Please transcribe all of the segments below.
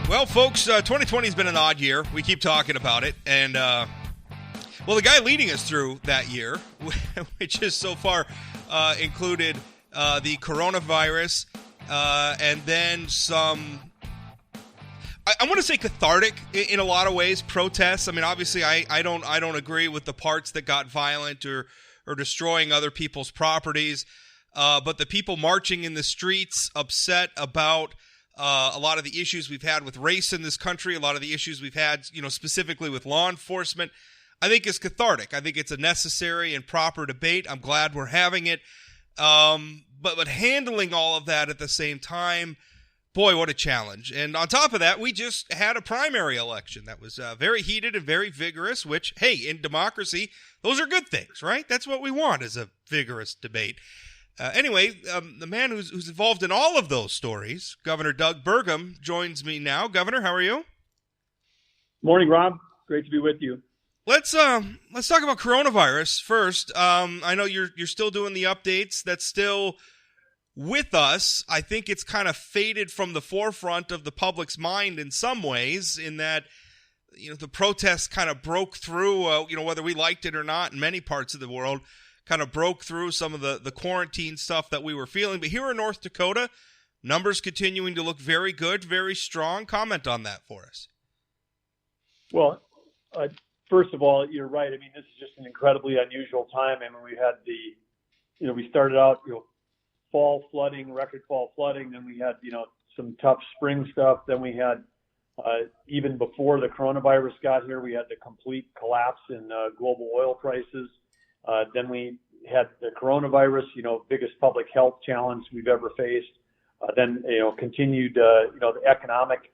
Well, folks, 2020 has been an odd year. We keep talking about it. And, the guy leading us through that year, which has so far included the coronavirus and then some, I want to say cathartic in a lot of ways, protests. I mean, obviously, I don't agree with the parts that got violent or destroying other people's properties. But the people marching in the streets upset about a lot of the issues we've had with race in this country, a lot of the issues we've had, specifically with law enforcement, I think is cathartic. I think it's a necessary and proper debate. I'm glad we're having it. But handling all of that at the same time, boy, what a challenge. And on top of that, we just had a primary election that was very heated and very vigorous, which, hey, in democracy, those are good things, right? That's what we want, is a vigorous debate. Anyway, the man who's involved in all of those stories, Governor Doug Burgum, joins me now. Governor, how are you? Morning, Rob. Great to be with you. Let's talk about coronavirus first. I know you're still doing the updates. That's still with us. I think it's kind of faded from the forefront of the public's mind in some ways, in that the protests kind of broke through. Whether we liked it or not, in many parts of the world, kind of broke through some of the quarantine stuff that we were feeling. But here in North Dakota, numbers continuing to look very good, very strong. Comment on that for us. Well, first of all, you're right. I mean, this is just an incredibly unusual time. I mean, we had we started out, fall flooding, record fall flooding. Then we had, some tough spring stuff. Then we had, even before the coronavirus got here, we had the complete collapse in global oil prices. Then we had the coronavirus, biggest public health challenge we've ever faced. Then, continued, the economic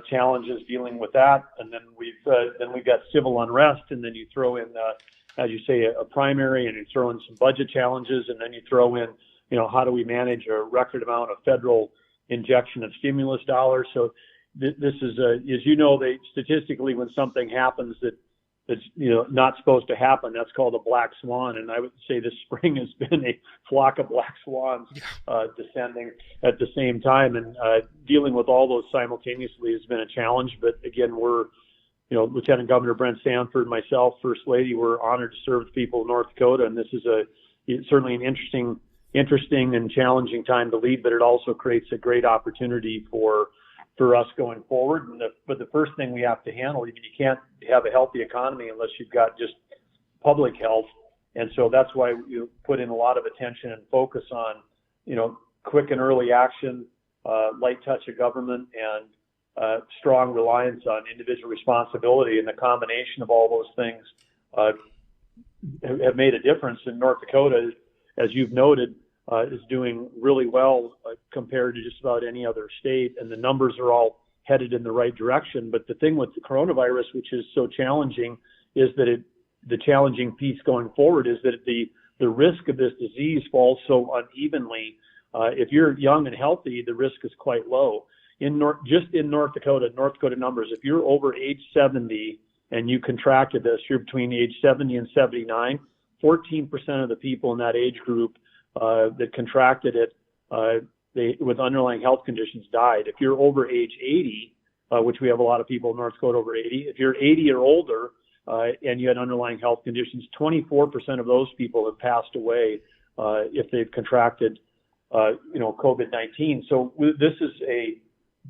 challenges dealing with that. And then we've got civil unrest. And then you throw in, as you say, a primary, and you throw in some budget challenges. And then you throw in, how do we manage a record amount of federal injection of stimulus dollars? So this is, as you know, statistically, when something happens that's not supposed to happen, that's called a black swan. And I would say this spring has been a flock of black swans descending at the same time. And dealing with all those simultaneously has been a challenge. But again, we're, Lieutenant Governor Brent Sanford, myself, First Lady, we're honored to serve the people of North Dakota. And this is certainly an interesting and challenging time to lead, but it also creates a great opportunity for us going forward. But the first thing we have to handle, you can't have a healthy economy unless you've got just public health. And so that's why you put in a lot of attention and focus on, quick and early action, light touch of government, and strong reliance on individual responsibility. And the combination of all those things have made a difference. In North Dakota, as you've noted, is doing really well compared to just about any other state, and the numbers are all headed in the right direction. But the thing with the coronavirus, which is so challenging, is that the challenging piece going forward is that the risk of this disease falls so unevenly. If you're young and healthy, the risk is quite low. Just in North Dakota numbers, if you're over age 70 and you contracted this, you're between age 70 and 79, 14% of the people in that age group that contracted it with underlying health conditions died. If you're over age 80, which we have a lot of people in North Dakota over 80, if you're 80 or older and you had underlying health conditions, 24% of those people have passed away if they've contracted COVID-19. So this is a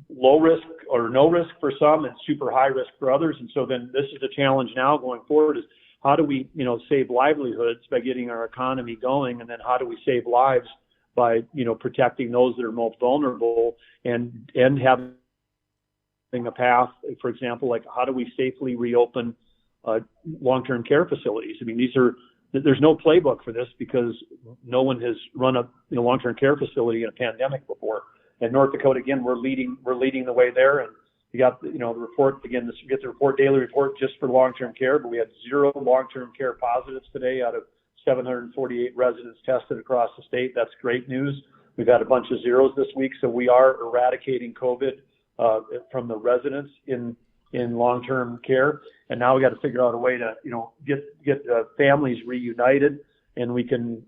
low risk or no risk for some and super high risk for others. And so then this is the challenge now going forward, is how do we, save livelihoods by getting our economy going? And then how do we save lives by, protecting those that are most vulnerable and having a path, for example, like how do we safely reopen long-term care facilities? I mean, there's no playbook for this because no one has run a long-term care facility in a pandemic before. And North Dakota, again, we're leading the way there. And you got, the report, again, you get the report, daily report just for long-term care, but we had 0 long-term care positives today out of 748 residents tested across the state. That's great news. We've had a bunch of zeros this week, so we are eradicating COVID from the residents in long-term care. And now we got to figure out a way to, get families reunited, and we can,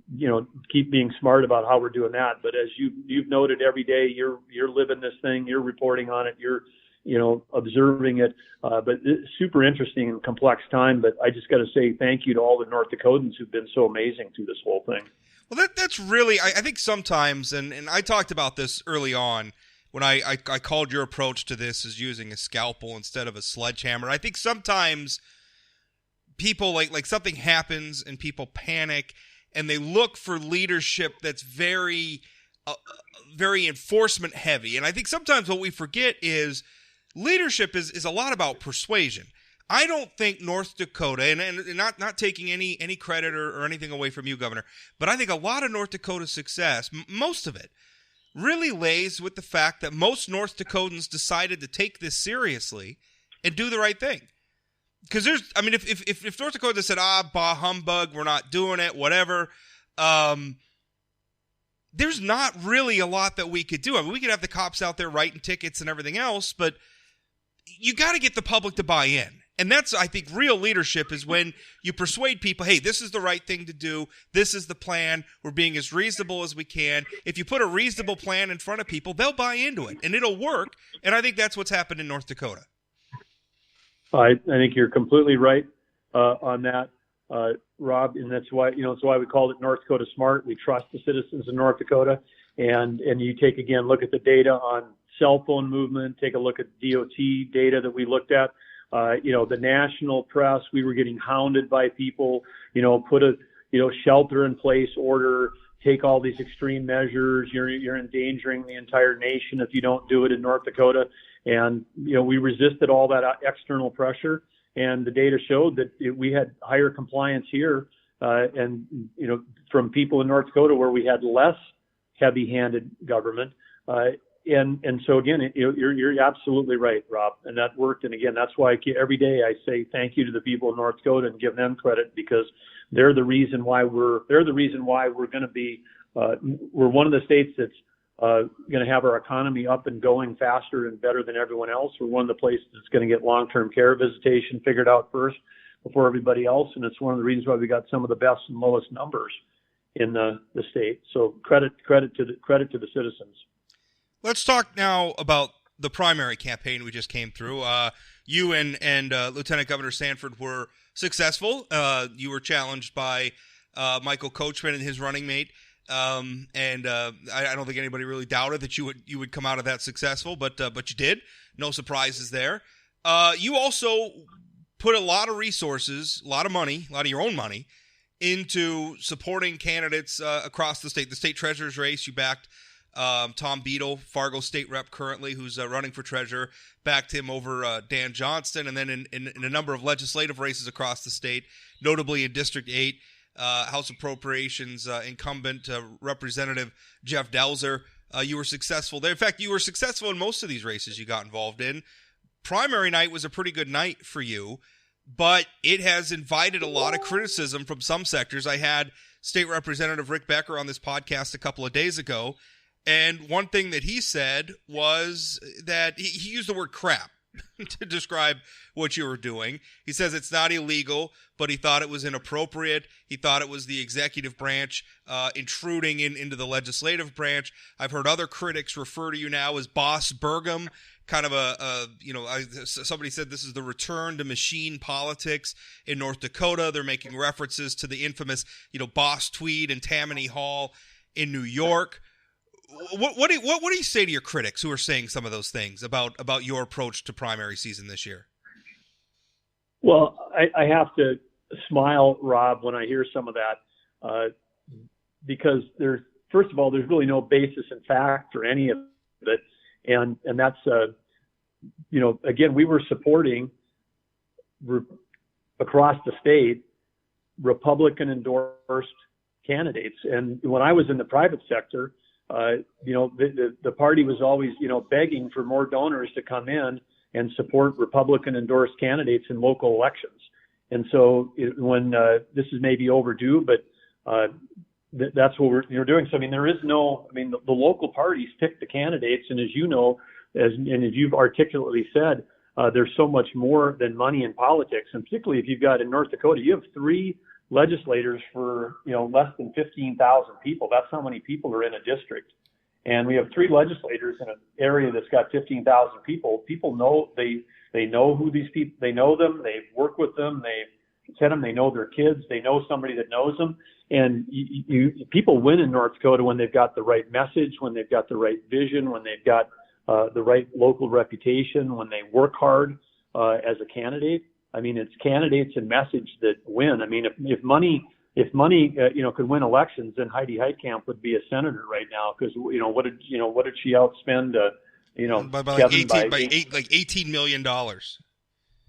keep being smart about how we're doing that. But as you've noted, every day you're living this thing, you're reporting on it, you're observing it. But it's super interesting and complex time. But I just got to say thank you to all the North Dakotans who've been so amazing through this whole thing. Well, that's really, I think sometimes, and I talked about this early on when I called your approach to this as using a scalpel instead of a sledgehammer. I think sometimes people like something happens and people panic and they look for leadership that's very enforcement heavy. And I think sometimes what we forget is leadership is a lot about persuasion. I don't think North Dakota, and not taking any credit or anything away from you, Governor, but I think a lot of North Dakota's success, most of it, really lays with the fact that most North Dakotans decided to take this seriously and do the right thing. Because if North Dakota said, bah humbug, we're not doing it, whatever, there's not really a lot that we could do. I mean, we could have the cops out there writing tickets and everything else, but you got to get the public to buy in. And that's, I think, real leadership is when you persuade people, hey, this is the right thing to do. This is the plan. We're being as reasonable as we can. If you put a reasonable plan in front of people, they'll buy into it, and it'll work. And I think that's what's happened in North Dakota. I think you're completely right on that, Rob, and that's why we called it North Dakota Smart. We trust the citizens of North Dakota, and you look at the data on cell phone movement, take a look at DOT data that we looked at. The national press, we were getting hounded by people, put a, shelter in place order, take all these extreme measures. You're endangering the entire nation if you don't do it in North Dakota. And, we resisted all that external pressure. And the data showed that we had higher compliance here, from people in North Dakota where we had less heavy-handed government. And so again, you're absolutely right, Rob, and that worked. And again, that's why every day I say thank you to the people of North Dakota and give them credit, because they're the reason why we're going to be we're one of the states that's going to have our economy up and going faster and better than everyone else. We're one of the places that's going to get long-term care visitation figured out first before everybody else, and it's one of the reasons why we got some of the best and lowest numbers in the state. So credit to the citizens. Let's talk now about the primary campaign we just came through. You and Lieutenant Governor Sanford were successful. You were challenged by Michael Coachman and his running mate, and I don't think anybody really doubted that you would come out of that successful, but you did. No surprises there. You also put a lot of resources, a lot of money, a lot of your own money, into supporting candidates across the state. The state treasurer's race, you backed Tom Beadle, Fargo state rep currently, who's running for treasurer, backed him over Dan Johnston. And then in a number of legislative races across the state, notably in District 8, House Appropriations incumbent Representative Jeff Delzer, you were successful there. In fact, you were successful in most of these races you got involved in. Primary night was a pretty good night for you, but it has invited a lot of criticism from some sectors. I had State Representative Rick Becker on this podcast a couple of days ago, and one thing that he said was that he used the word crap to describe what you were doing. He says it's not illegal, but he thought it was inappropriate. He thought it was the executive branch intruding into the legislative branch. I've heard other critics refer to you now as Boss Burgum, kind of somebody said this is the return to machine politics in North Dakota. They're making references to the infamous, Boss Tweed and Tammany Hall in New York. What do you say to your critics who are saying some of those things about your approach to primary season this year? Well, I have to smile, Rob, when I hear some of that, because first of all, there's really no basis in fact for any of it, and that's again, we were supporting across the state Republican endorsed candidates, and when I was in the private sector. The party was always, begging for more donors to come in and support Republican endorsed candidates in local elections. And so when this is maybe overdue, but that's what we're doing. So, the local parties pick the candidates. And as you know, as you've articulately said, there's so much more than money in politics. And particularly if you've got in North Dakota, you have 3 legislators for less than 15,000 people. That's how many people are in a district, And we have 3 legislators in an area that's got 15,000 people. People know they know who these people. They know them. They work with them. They send them. They know their kids. They know somebody that knows them. And people win in North Dakota when they've got the right message, when they've got the right vision, when they've got the right local reputation, when they work hard as a candidate. I mean, it's candidates and message that win. I mean, if money could win elections, then Heidi Heitkamp would be a senator right now, because what did she outspend by Kevin $18 million.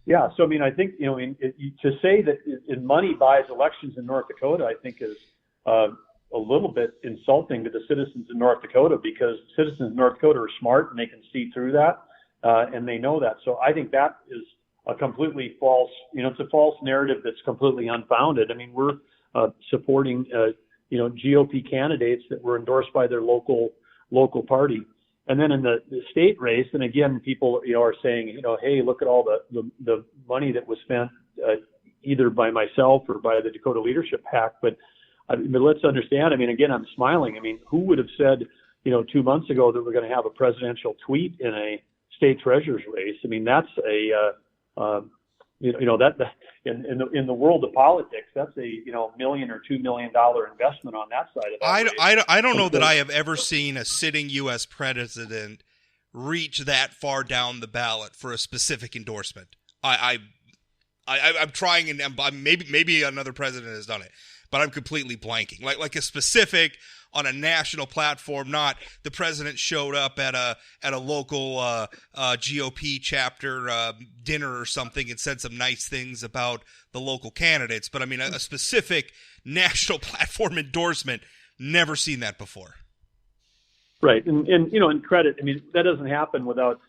Yeah, so I mean, I think to say that money buys elections in North Dakota, I think is a little bit insulting to the citizens in North Dakota, because citizens in North Dakota are smart and they can see through that, and they know that. So I think that is a completely false. It's a false narrative that's completely unfounded. I mean, we're supporting GOP candidates that were endorsed by their local party. And then in the state race, and again, people are saying, hey, look at all the money that was spent either by myself or by the Dakota Leadership PAC. But let's understand. I mean, again, I'm smiling. I mean, who would have said 2 months ago that we're going to have a presidential tweet in a state treasurer's race? I mean, that's that in the world of politics, that's a $1 million or $2 million investment on that side of that. I don't know that I have ever seen a sitting U.S. president reach that far down the ballot for a specific endorsement. I'm trying, and maybe another president has done it, but I'm completely blanking. Like a specific on a national platform, not the president showed up at a local GOP chapter dinner or something and said some nice things about the local candidates. But I mean, a specific national platform endorsement, never seen that before. Right, and credit. I mean, that doesn't happen without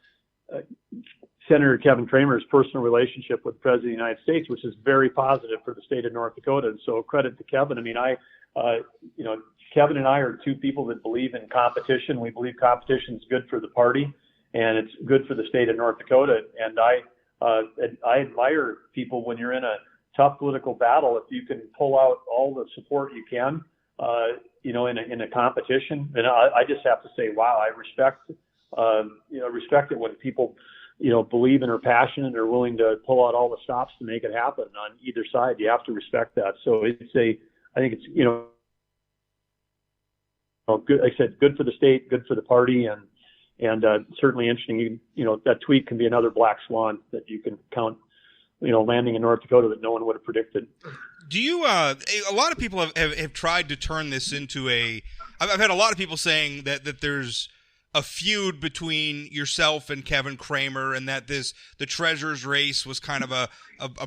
Senator Kevin Cramer's personal relationship with the President of the United States, which is very positive for the state of North Dakota. And so credit to Kevin. I mean, Kevin and I are 2 people that believe in competition. We believe competition is good for the party, and it's good for the state of North Dakota. And I admire people when you're in a tough political battle, if you can pull out all the support you can, in a competition. And I just have to say, wow, I respect it when people, believe and are passionate and are willing to pull out all the stops to make it happen on either side. You have to respect that. So I think it's, good. Like I said, good for the state, good for the party, and certainly interesting. That tweet can be another black swan that you can count, landing in North Dakota that no one would have predicted. Do you? A lot of people have tried to turn this into I've had a lot of people saying that there's a feud between yourself and Kevin Cramer, and that the treasurer's race was kind of a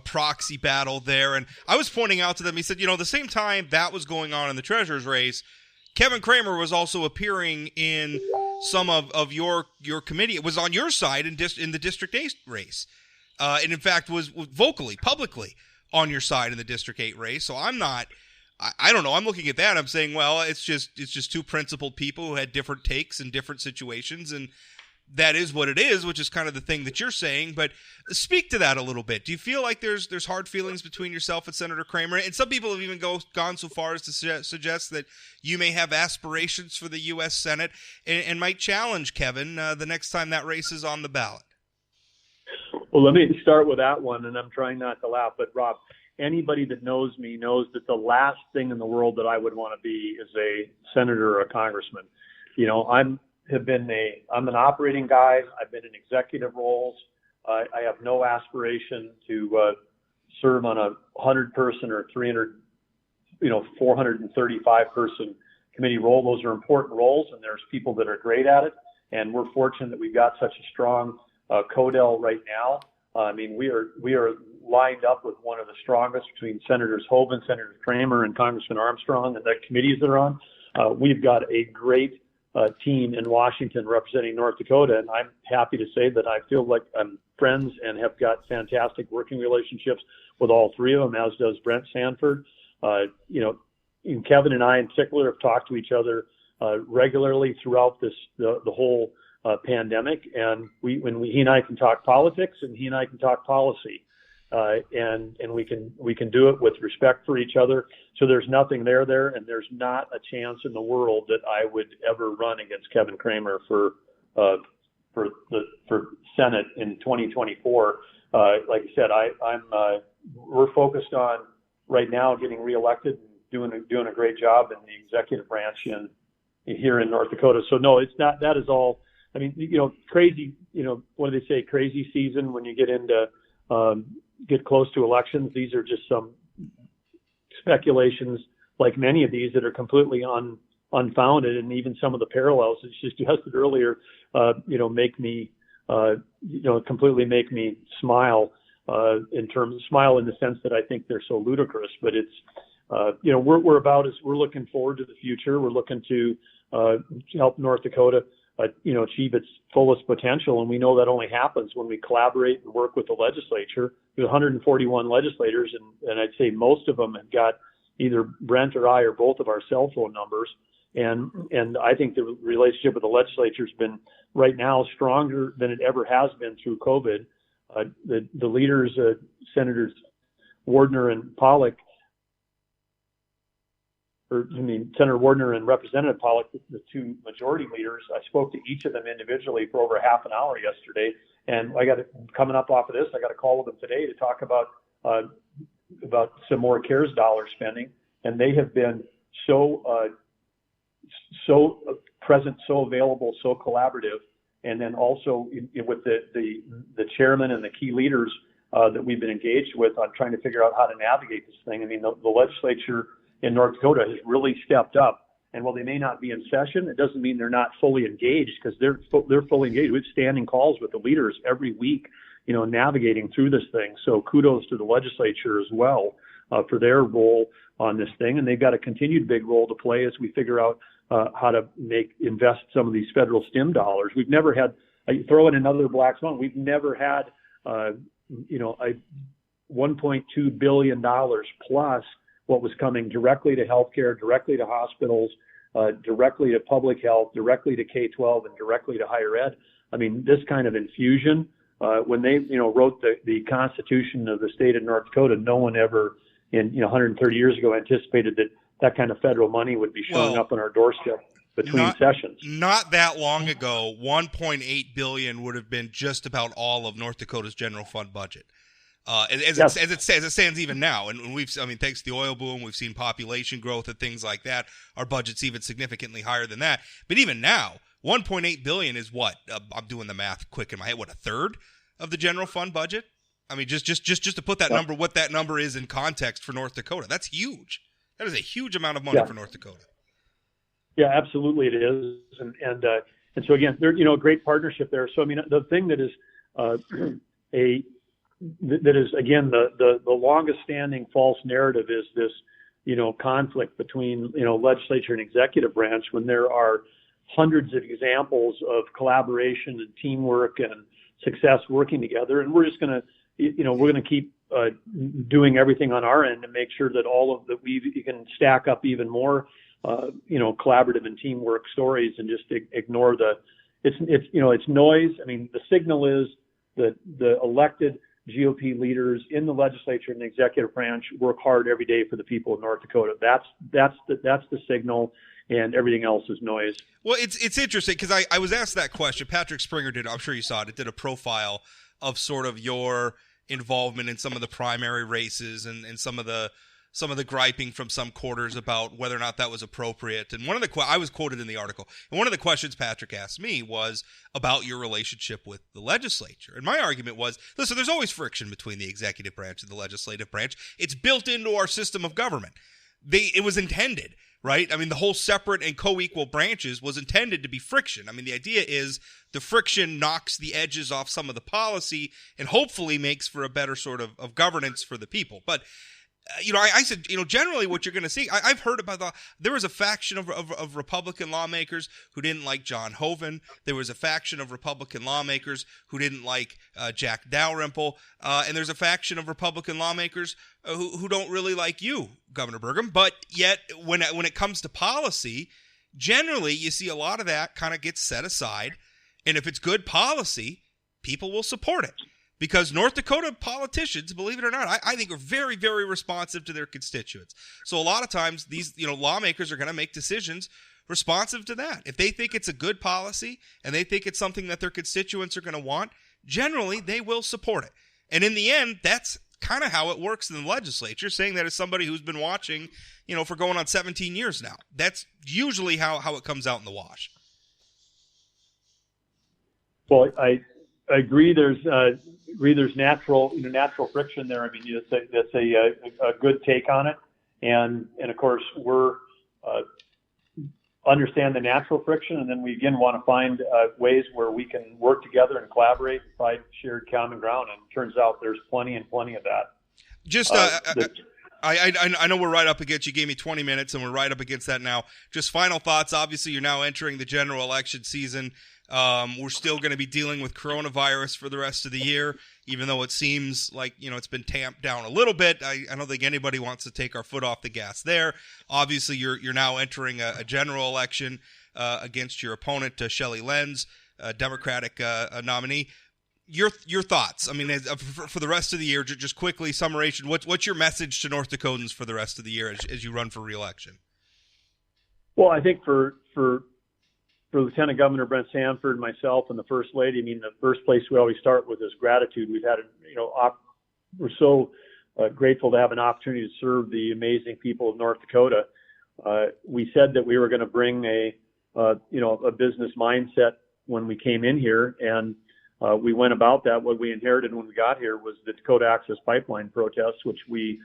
proxy battle there. And I was pointing out to them, he said, the same time that was going on in the treasurer's race, Kevin Cramer was also appearing in some of your committee. It was on your side in the District 8 race. And in fact was vocally, publicly on your side in the District 8 race. So I don't know. I'm looking at that. I'm saying, well, it's just 2 principled people who had different takes in different situations, and that is what it is, which is kind of the thing that you're saying. But speak to that a little bit. Do you feel like there's hard feelings between yourself and Senator Cramer? And some people have even gone so far as to suggest that you may have aspirations for the U.S. Senate and might challenge Kevin the next time that race is on the ballot. Well, let me start with that one, and I'm trying not to laugh, but Rob, anybody that knows me knows that the last thing in the world that I would want to be is a senator or a congressman. I'm an operating guy. I've been in executive roles. I have no aspiration to serve on a 100-person or 435-person committee role. Those are important roles, and there's people that are great at it. And we're fortunate that we've got such a strong CODEL right now. I mean, we are lined up with one of the strongest between Senators Hoeven, Senator Cramer, and Congressman Armstrong, and the committees that are on. We've got a great team in Washington representing North Dakota, and I'm happy to say that I feel like I'm friends and have got fantastic working relationships with all 3 of them, as does Brent Sanford. Kevin and I in particular have talked to each other regularly throughout the whole pandemic, and he and I can talk politics, and he and I can talk policy. and we can do it with respect for each other. So there's nothing there, and there's not a chance in the world that I would ever run against Kevin Cramer for Senate in 2024. Like I said, we're focused on right now getting reelected and doing a great job in the executive branch here in North Dakota. So no, it's not. That is all. I mean, crazy. What do they say? Crazy season when you get into get close to elections. These are just some speculations, like many of these, that are completely unfounded, and even some of the parallels that you suggested earlier, make me, completely make me smile. Smile in the sense that I think they're so ludicrous. But it's, we're looking forward to the future. We're looking to help North Dakota, achieve its fullest potential, and we know that only happens when we collaborate and work with the legislature. There's 141 legislators, and I'd say most of them have got either Brent or I or both of our cell phone numbers. And I think the relationship with the legislature has been right now stronger than it ever has been through COVID. The leaders, Senators Wardner and Pollock, Senator Wardner and Representative Pollock, the two majority leaders, I spoke to each of them individually for over half an hour yesterday. And coming up off of this, I got a call with them today to talk about some more CARES dollar spending. And they have been so present, so available, so collaborative. And then also with the chairman and the key leaders that we've been engaged with on trying to figure out how to navigate this thing. I mean, the legislature in North Dakota has really stepped up. And while they may not be in session, it doesn't mean they're not fully engaged, because they're fully engaged. We have standing calls with the leaders every week, navigating through this thing. So kudos to the legislature as well for their role on this thing. And they've got a continued big role to play as we figure out how to invest some of these federal stim dollars. We've never had, throw in another black swan, we've never had, a $1.2 billion plus what was coming directly to healthcare, directly to hospitals, directly to public health, directly to K-12, and directly to higher ed. I mean, this kind of infusion, when they, wrote the Constitution of the state of North Dakota, no one ever in, 130 years ago anticipated that kind of federal money would be showing up on our doorstep between sessions. Not that long ago, $1.8 billion would have been just about all of North Dakota's general fund budget. As it stands even now, and thanks to the oil boom, we've seen population growth and things like that. Our budget's even significantly higher than that. But even now, $1.8 billion is what? I'm doing the math quick in my head. What, a third of the general fund budget? I mean, just to put that number, what that number is in context for North Dakota, that's huge. That is a huge amount of money for North Dakota. Yeah, absolutely it is, and so again, there's a great partnership there. So I mean, the thing that is that is again the longest standing false narrative is this conflict between legislature and executive branch, when there are hundreds of examples of collaboration and teamwork and success working together, and we're just going to keep doing everything on our end to make sure that all of that we can stack up even more collaborative and teamwork stories, and just ignore it's noise. I mean, the signal is that the elected GOP leaders in the legislature and the executive branch work hard every day for the people of North Dakota. That's the signal, and everything else is noise. Well, it's interesting because I was asked that question. Patrick Springer did, I'm sure you saw it. It did a profile of sort of your involvement in some of the primary races and some of the griping from some quarters about whether or not that was appropriate. And I was quoted in the article, and one of the questions Patrick asked me was about your relationship with the legislature. And my argument was, listen, there's always friction between the executive branch and the legislative branch. It's built into our system of government. It was intended, right? I mean, the whole separate and co-equal branches was intended to be friction. I mean, the idea is the friction knocks the edges off some of the policy and hopefully makes for a better sort of governance for the people. But I said, generally what you're going to see, I've heard about there was a faction of Republican lawmakers who didn't like John Hoeven. There was a faction of Republican lawmakers who didn't like Jack Dalrymple. And there's a faction of Republican lawmakers who don't really like you, Governor Burgum. But yet, when it comes to policy, generally you see a lot of that kind of gets set aside. And if it's good policy, people will support it. because North Dakota politicians, believe it or not, I think are very, very responsive to their constituents. So a lot of times these, lawmakers are going to make decisions responsive to that. If they think it's a good policy and they think it's something that their constituents are going to want, generally they will support it. And in the end, that's kind of how it works in the legislature, saying that as somebody who's been watching, for going on 17 years now. That's usually how it comes out in the wash. Well, I agree. There's natural friction there. I mean, that's a good take on it, and of course we're understand the natural friction, and then we again want to find ways where we can work together and collaborate and find shared common ground. And it turns out there's plenty of that. Just I know we're right up against. You gave me 20 minutes, and we're right up against that now. Just final thoughts. Obviously, you're now entering the general election season. We're still going to be dealing with coronavirus for the rest of the year, even though it seems like, it's been tamped down a little bit. I don't think anybody wants to take our foot off the gas there. Obviously, you're now entering a general election against your opponent, Shelley Lenz, Democratic nominee. Your thoughts? I mean, for the rest of the year, just quickly summation. What's your message to North Dakotans for the rest of the year as you run for re-election? Well, I think for Lieutenant Governor Brent Sanford, myself, and the First Lady, I mean, the first place we always start with is gratitude. We've had, we're so grateful to have an opportunity to serve the amazing people of North Dakota. We said that we were going to bring a business mindset when we came in here, and we went about that. What we inherited when we got here was the Dakota Access Pipeline protests, which we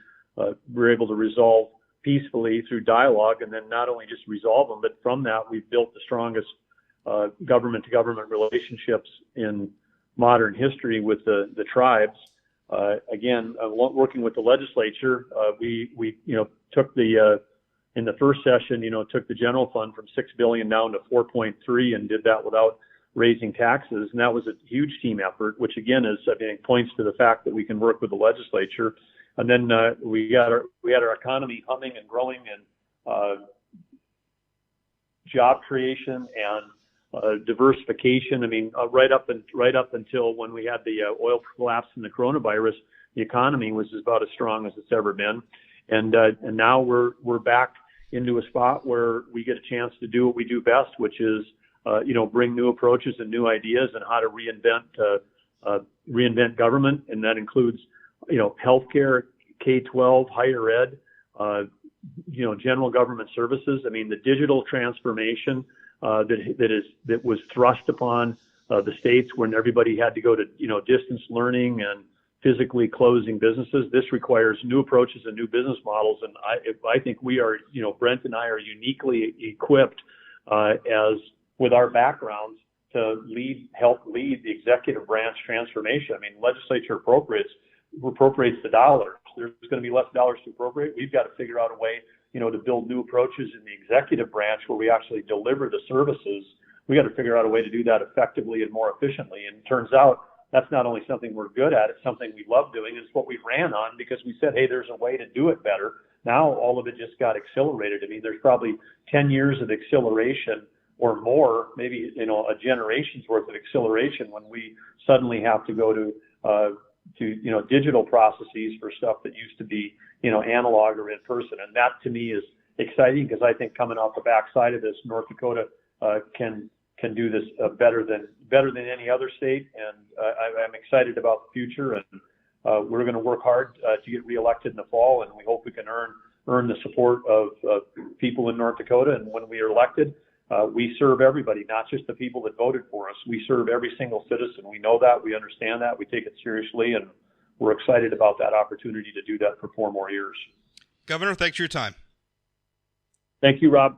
were able to resolve peacefully through dialogue, and then not only just resolve them, but from that we've built the strongest government-to-government relationships in modern history with the tribes. Working with the legislature, we took in the first session, took the general fund from $6 billion down to 4.3, and did that without raising taxes, and that was a huge team effort, which again points to the fact that we can work with the legislature. And then we had our economy humming and growing, and job creation and diversification. I mean, right up until when we had the oil collapse and the coronavirus, the economy was about as strong as it's ever been. And now we're back into a spot where we get a chance to do what we do best, which is bring new approaches and new ideas and how to reinvent government, and that includes healthcare, K-12, higher ed, general government services. I mean, the digital transformation that was thrust upon the states when everybody had to go to distance learning and physically closing businesses. This requires new approaches and new business models, and I think we are, Brent and I are uniquely equipped as with our backgrounds to help lead the executive branch transformation. I mean, legislature appropriates the dollars. There's going to be less dollars to appropriate. We've got to figure out a way, to build new approaches in the executive branch where we actually deliver the services. We got to figure out a way to do that effectively and more efficiently. And it turns out that's not only something we're good at, it's something we love doing. It's what we ran on because we said, hey, there's a way to do it better. Now all of it just got accelerated. I mean, there's probably 10 years of acceleration or more, maybe, a generation's worth of acceleration when we suddenly have to go to digital processes for stuff that used to be, analog or in person. And that to me is exciting because I think coming off the backside of this, North Dakota can do this better than any other state. And I'm excited about the future, and we're going to work hard to get reelected in the fall, and we hope we can earn the support of people in North Dakota. And when we are elected, we serve everybody, not just the people that voted for us. We serve every single citizen. We know that. We understand that. We take it seriously, and we're excited about that opportunity to do that for 4 more years. Governor, thanks for your time. Thank you, Rob.